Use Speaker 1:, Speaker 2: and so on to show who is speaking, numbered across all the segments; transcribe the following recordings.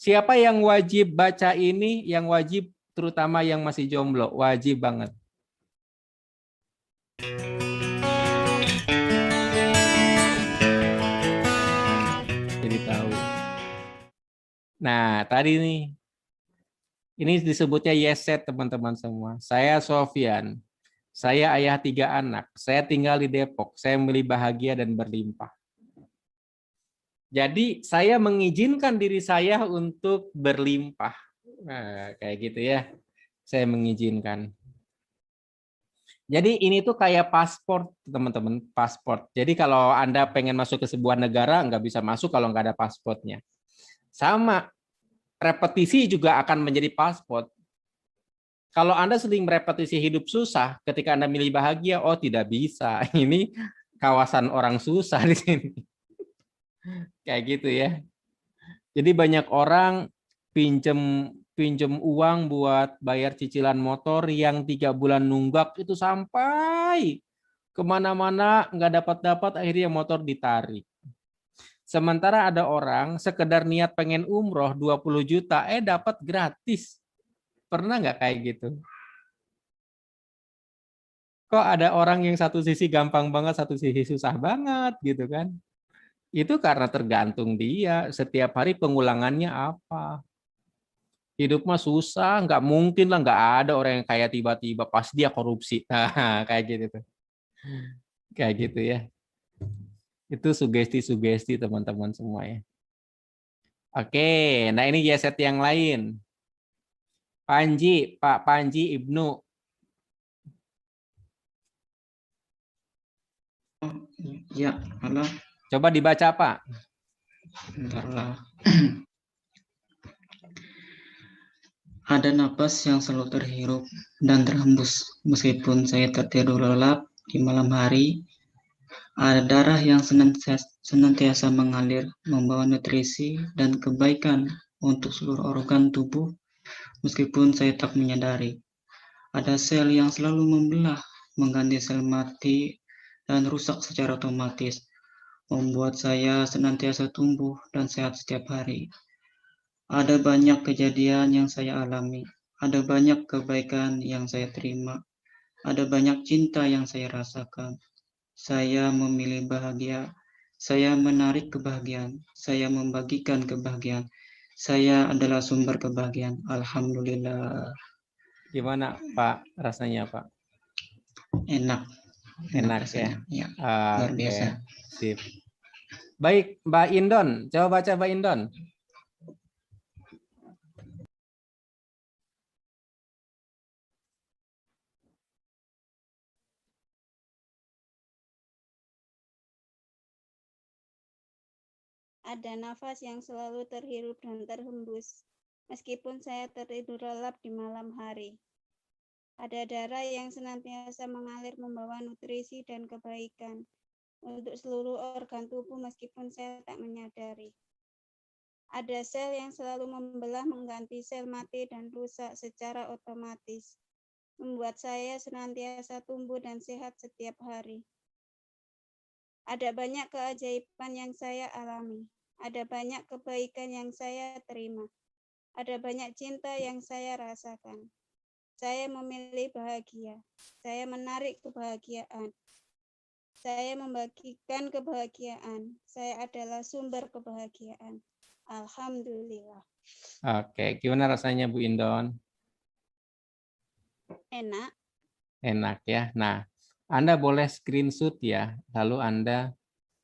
Speaker 1: Siapa yang wajib baca ini? Yang wajib, terutama yang masih jomblo, wajib banget. Jadi tahu. Nah, tadi nih, ini disebutnya Yeset teman-teman semua. Saya Sofyan. Saya ayah 3 anak. Saya tinggal di Depok. Saya memilih bahagia dan berlimpah. Jadi saya mengizinkan diri saya untuk berlimpah. Nah, kayak gitu ya. Saya mengizinkan. Jadi ini tuh kayak paspor, teman-teman, paspor. Jadi kalau Anda pengen masuk ke sebuah negara, nggak bisa masuk kalau nggak ada paspornya. Sama, repetisi juga akan menjadi paspor. Kalau Anda sering merepetisi hidup susah, ketika Anda milih bahagia, oh tidak bisa. Ini kawasan orang susah di sini. Kayak gitu ya. Jadi banyak orang pinjem pinjem uang buat bayar cicilan motor yang 3 bulan nunggak itu sampai kemana-mana nggak dapat akhirnya motor ditarik. Sementara ada orang sekedar niat pengen umroh 20 juta dapat gratis. Pernah nggak kayak gitu? Kok ada orang yang satu sisi gampang banget, satu sisi susah banget gitu kan? Itu karena tergantung dia setiap hari pengulangannya apa. Hidup mah susah, nggak mungkin lah, nggak ada orang yang kayak tiba-tiba pas dia korupsi. Nah, kayak gitu tuh. Kayak gitu ya. Itu sugesti-sugesti teman-teman semua ya. Oke, nah ini geset yang lain. Panji, Pak Panji Ibnu.
Speaker 2: Ya, halo.
Speaker 1: Coba dibaca Pak.
Speaker 2: Bentarlah. Ada napas yang selalu terhirup dan terhembus meskipun saya tertidur lelap di malam hari. Ada darah yang senantiasa mengalir membawa nutrisi dan kebaikan untuk seluruh organ tubuh meskipun saya tak menyadari. Ada sel yang selalu membelah, mengganti sel mati dan rusak secara otomatis, membuat saya senantiasa tumbuh dan sehat setiap hari. Ada banyak kejadian yang saya alami, ada banyak kebaikan yang saya terima, ada banyak cinta yang saya rasakan. Saya memilih bahagia, saya menarik kebahagiaan, saya membagikan kebahagiaan. Saya adalah sumber kebahagiaan. Alhamdulillah.
Speaker 1: Gimana Pak rasanya Pak?
Speaker 2: Enak.
Speaker 1: Enak ya.
Speaker 2: rasanya. Ya, luar
Speaker 1: Oke,
Speaker 2: biasa.
Speaker 1: sip. Baik, Mbak Indon. Coba baca Mbak Indon.
Speaker 3: Ada nafas yang selalu terhirup dan terhembus, meskipun saya tertidur lelap di malam hari. Ada darah yang senantiasa mengalir membawa nutrisi dan kebaikan untuk seluruh organ tubuh meskipun saya tak menyadari. Ada sel yang selalu membelah mengganti sel mati dan rusak secara otomatis, membuat saya senantiasa tumbuh dan sehat setiap hari. Ada banyak keajaiban yang saya alami. Ada banyak kebaikan yang saya terima. Ada banyak cinta yang saya rasakan. Saya memilih bahagia. Saya menarik kebahagiaan. Saya membagikan kebahagiaan. Saya adalah sumber kebahagiaan. Alhamdulillah.
Speaker 1: Oke, gimana rasanya Bu Indon?
Speaker 3: Enak.
Speaker 1: Enak ya. Nah, Anda boleh screenshot ya, lalu Anda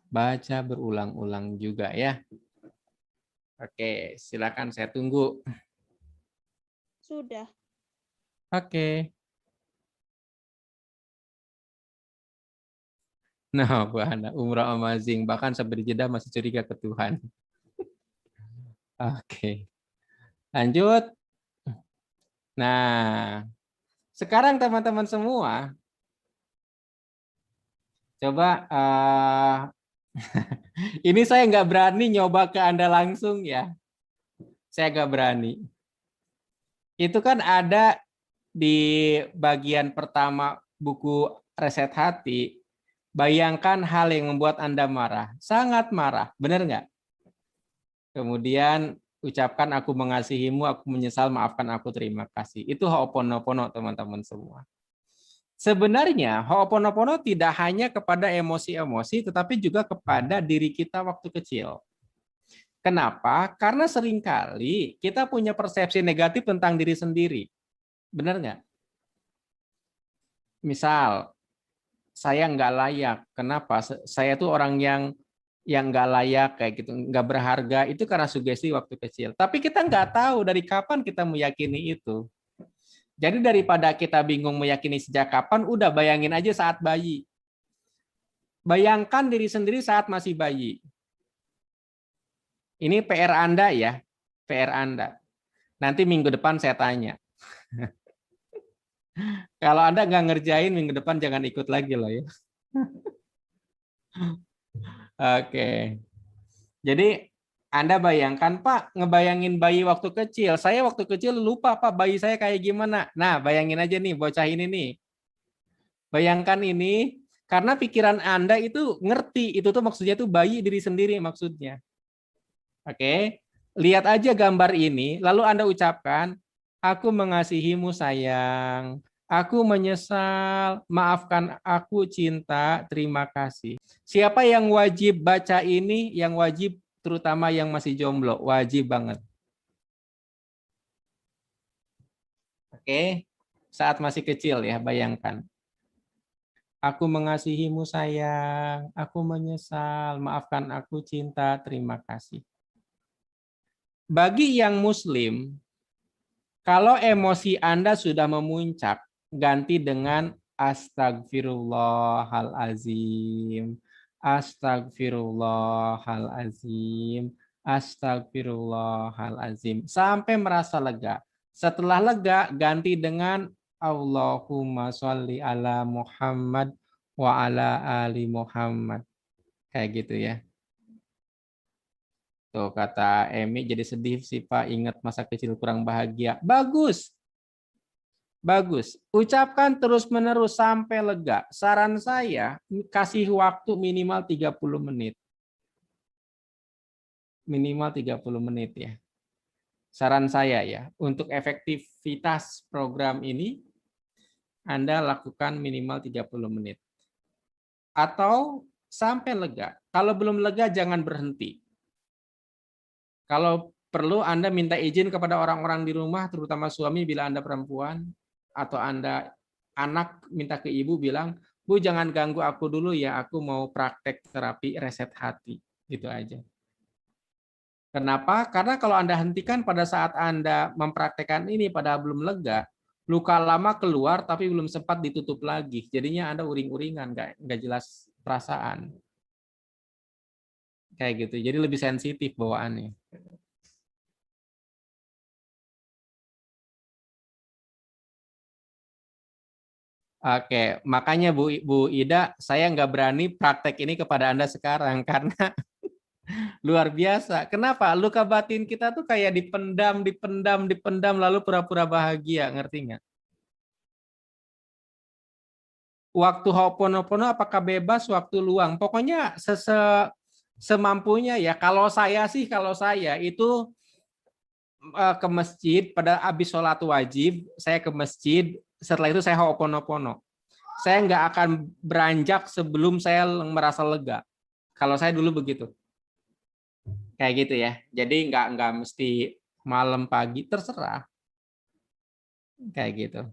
Speaker 1: baca berulang-ulang juga ya. Oke, silakan saya tunggu.
Speaker 3: Sudah.
Speaker 1: Oke. Nah, Bu Anda, umrah amazing. Bahkan sampai di jeda masih curiga ke Tuhan. Oke. Lanjut. Nah, sekarang teman-teman semua, coba ini saya nggak berani nyoba ke Anda langsung ya. Saya nggak berani. Itu kan ada di bagian pertama buku Reset Hati, bayangkan hal yang membuat Anda marah. Sangat marah, benar nggak? Kemudian Ucapkan aku mengasihimu, aku menyesal, maafkan aku, terima kasih. Itu Ho'oponopono, teman-teman semua. Sebenarnya Ho'oponopono tidak hanya kepada emosi-emosi, tetapi juga kepada diri kita waktu kecil. Kenapa? Karena seringkali kita punya persepsi negatif tentang diri sendiri. Benar nggak? Misal, saya nggak layak. Kenapa? Saya tuh orang yang nggak layak, kayak gitu, nggak berharga. Itu karena sugesti waktu kecil. Tapi kita nggak tahu dari kapan kita meyakini itu. Jadi daripada kita bingung meyakini sejak kapan, udah bayangin aja saat bayi. Bayangkan diri sendiri saat masih bayi. Ini PR Anda ya, PR Anda. Nanti minggu depan saya tanya. Kalau Anda nggak ngerjain minggu depan jangan ikut lagi loh ya. Oke. Jadi Anda bayangkan, Pak, ngebayangin bayi waktu kecil. Saya waktu kecil lupa, Pak, bayi saya kayak gimana. Nah, bayangin aja nih, bocah ini nih. Bayangkan ini, karena pikiran Anda itu ngerti, itu tuh maksudnya tuh bayi diri sendiri maksudnya. Oke, lihat aja gambar ini, lalu Anda ucapkan, aku mengasihimu sayang, aku menyesal, maafkan aku cinta, terima kasih. Siapa yang wajib baca ini? Yang wajib terutama yang masih jomblo, wajib banget. Oke, saat masih kecil ya, bayangkan. Aku mengasihimu sayang, aku menyesal, maafkan aku cinta, terima kasih. Bagi yang muslim, kalau emosi Anda sudah memuncak, ganti dengan astagfirullahalazim, astagfirullahalazim, astagfirullahalazim, sampai merasa lega. Setelah lega, ganti dengan Allahumma sholli ala Muhammad wa ala ali Muhammad. Kayak gitu ya. Tuh kata Emi jadi sedih sih Pak, ingat masa kecil kurang bahagia. Bagus. Bagus. Ucapkan terus-menerus sampai lega. Saran saya kasih waktu minimal 30 menit. Minimal 30 menit ya. Saran saya ya, untuk efektivitas program ini Anda lakukan minimal 30 menit. Atau sampai lega. Kalau belum lega jangan berhenti. Kalau perlu Anda minta izin kepada orang-orang di rumah, terutama suami bila Anda perempuan, atau Anda anak minta ke ibu bilang, Bu jangan ganggu aku dulu ya, aku mau praktek terapi reset hati. Gitu aja. Kenapa? Karena kalau Anda hentikan pada saat Anda mempraktekkan ini pada belum lega, luka lama keluar tapi belum sempat ditutup lagi. Jadinya Anda uring-uringan, nggak jelas perasaan. Kayak gitu. Jadi lebih sensitif bawaannya. Oke, makanya Bu Ida, saya nggak berani praktek ini kepada Anda sekarang karena luar biasa. Kenapa? Luka batin kita tuh kayak dipendam, dipendam, dipendam, lalu pura-pura bahagia, ngerti nggak? Waktu Ho'oponopono apakah bebas, waktu luang? Pokoknya semampunya ya. Kalau saya itu ke masjid pada habis sholat wajib, saya ke masjid, setelah itu saya Ho'oponopono. Saya nggak akan beranjak sebelum saya merasa lega. Kalau saya dulu begitu. Kayak gitu ya. Jadi nggak mesti malam pagi, terserah. Kayak gitu.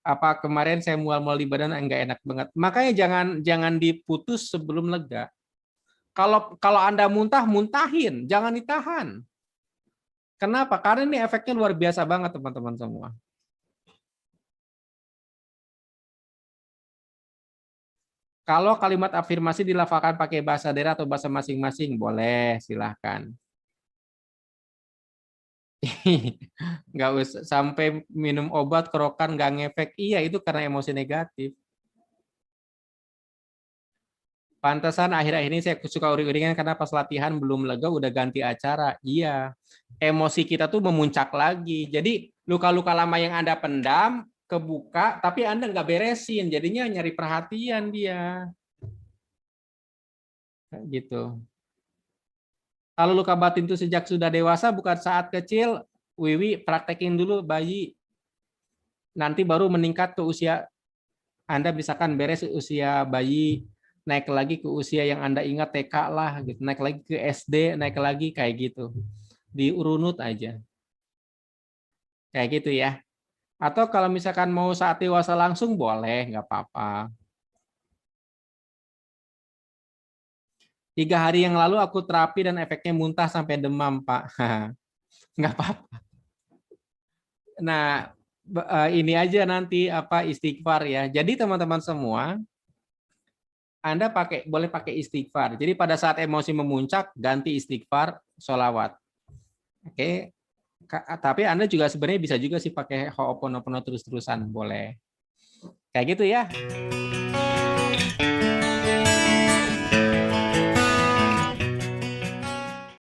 Speaker 1: Apa kemarin saya mual-mual di badan nggak enak banget. Makanya jangan diputus sebelum lega. Kalau Anda muntah, muntahin, jangan ditahan. Kenapa? Karena ini efeknya luar biasa banget teman-teman semua. Kalau kalimat afirmasi dilafalkan pakai bahasa daerah atau bahasa masing-masing, boleh, silahkan. Nggak usah sampai minum obat kerokan nggak ngefek. Iya, itu karena emosi negatif. Pantesan akhir-akhir ini saya suka uring-uringan karena pas latihan belum lega udah ganti acara. Iya, emosi kita tuh memuncak lagi. Jadi luka-luka lama yang Anda pendam kebuka, tapi Anda nggak beresin. Jadinya nyari perhatian dia. Gitu. Kalau luka batin itu sejak sudah dewasa, bukan saat kecil, Wiwi praktekin dulu bayi. Nanti baru meningkat ke usia, Anda misalkan beres usia bayi, naik lagi ke usia yang Anda ingat TK lah, gitu. Naik lagi ke SD, naik lagi kayak gitu. Diurunut aja. Kayak gitu ya. Atau kalau misalkan mau saat dewasa langsung boleh, nggak apa-apa. 3 hari yang lalu aku terapi dan efeknya muntah sampai demam, Pak. Nggak apa-apa. Nah, ini aja nanti apa istighfar ya. Jadi teman-teman semua, Anda boleh pakai istighfar. Jadi pada saat emosi memuncak, ganti istighfar, sholawat. Oke. Tapi Anda juga sebenarnya bisa juga sih pakai Ho'oponopono terus-terusan, boleh. Kayak gitu ya.